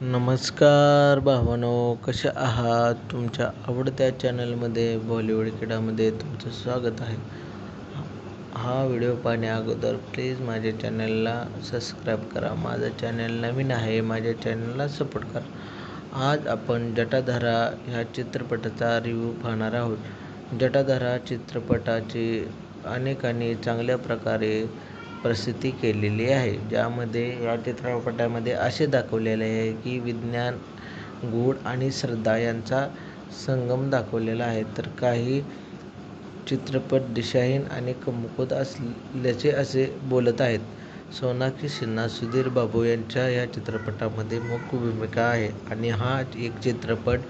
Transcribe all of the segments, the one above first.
नमस्कार भावांनो, कशा आहात? तुमच्या आवडत्या चॅनलमध्ये बॉलिवूड किडामध्ये तुमचं स्वागत आहे. हा व्हिडिओ पाहण्या अगोदर प्लीज माझ्या चॅनलला सबस्क्राईब करा. माझं चॅनल नवीन आहे, माझ्या चॅनलला सपोर्ट करा. आज आपण जटाधारा ह्या चित्रपटाचा रिव्ह्यू पाहणार आहोत. जटाधारा चित्रपटाची अनेकांनी चांगल्या प्रकारे प्रसिद्धी केलेली आहे, ज्यामध्ये या चित्रपटामध्ये असे दाखवलेले आहे की विज्ञान, गूढ आणि श्रद्धा यांचा संगम दाखवलेला आहे. तर काही चित्रपट दिशाहीन आणि कमकुवत असल्याचे असे बोलत आहेत. सोनाक्षी सिन्हा, सुधीर बाबू यांच्या या चित्रपटामध्ये मुख्य भूमिका आहे आणि हा एक चित्रपट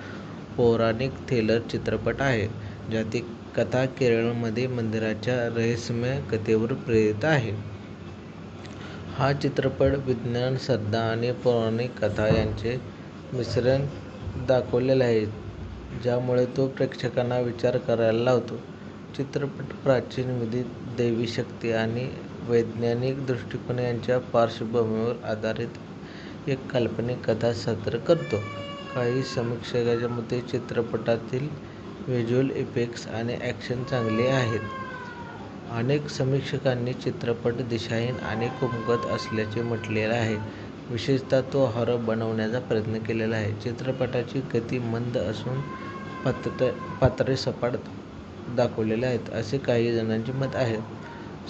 पौराणिक थ्रिलर चित्रपट आहे, ज्याची कथा केरळमध्ये मंदिराच्या रहस्यमय कथेवर प्रेरित आहे. हा चित्रपट विज्ञान, श्रद्धा आणि पौराणिक कथा यांचे मिश्रण दाखवलेले आहे, ज्यामुळे तो प्रेक्षकांना विचार करायला लावतो. चित्रपट प्राचीन विधी, दैवी शक्ती आणि वैज्ञानिक दृष्टिकोन यांच्या पार्श्वभूमीवर आधारित एक काल्पनिक कथा सादर करतो. काही समीक्षकांच्या मते चित्रपटातील व्हिज्युअल इफेक्ट्स आणि ॲक्शन चांगले आहेत. अनेक समीक्षकांनी चित्रपट दिशाहीन आणि कमकुवत असल्याचे म्हटलेले आहे, विशेषतः तो हॉरर बनवण्याचा प्रयत्न केलेला आहे. चित्रपटाची गती मंद असून पात्रे सपाट दाखवलेले आहेत, असे काही जणांचे मत आहे.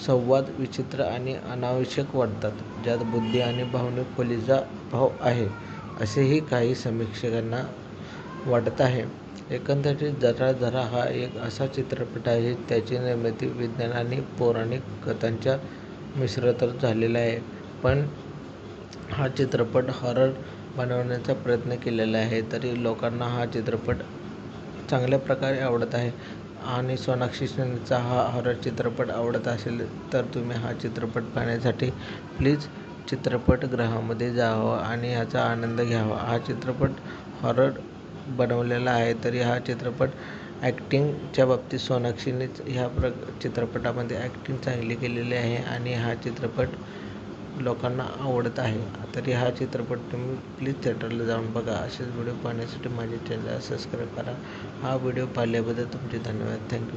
संवाद विचित्र आणि अनावश्यक वाटतात, ज्यात बुद्धी आणि भावनिक खोलीचा अभाव आहे, असेही काही समीक्षकांना वाटत आहे. एकंदरीत जटाधारा हा एक असा चित्रपट आहे ज्याची निर्मिती विज्ञान आणि पौराणिक कथांच्या मिश्रणातून झालेली आहे. पण हा चित्रपट हॉरर बनवण्याचा प्रयत्न केलेला आहे, तरी लोकांना हा चित्रपट चांगल्या प्रकारे आवडत आहे. आणि सोनाक्षी सिन्हाचा हा हॉरर चित्रपट आवडत असेल तर तुम्ही हा चित्रपट पाहण्यासाठी प्लीज चित्रपटगृहामध्ये जावं आणि ह्याचा आनंद घ्यावा. हा चित्रपट हॉरर बनवलेला आहे, तरी हा चित्रपट ॲक्टिंगच्या बाबतीत सोनाक्षीनेच ह्या चित्रपटामध्ये ॲक्टिंग चांगली केलेली आहे आणि हा चित्रपट लोकांना आवडत आहे. तरी हा चित्रपट तुम्ही प्लीज थिएटरला जाऊन बघा. असेच व्हिडिओ पाहण्यासाठी माझ्या चॅनलला सबस्क्राईब करा. हा व्हिडिओ पाहिल्याबद्दल तुमचे धन्यवाद. थँक्यू.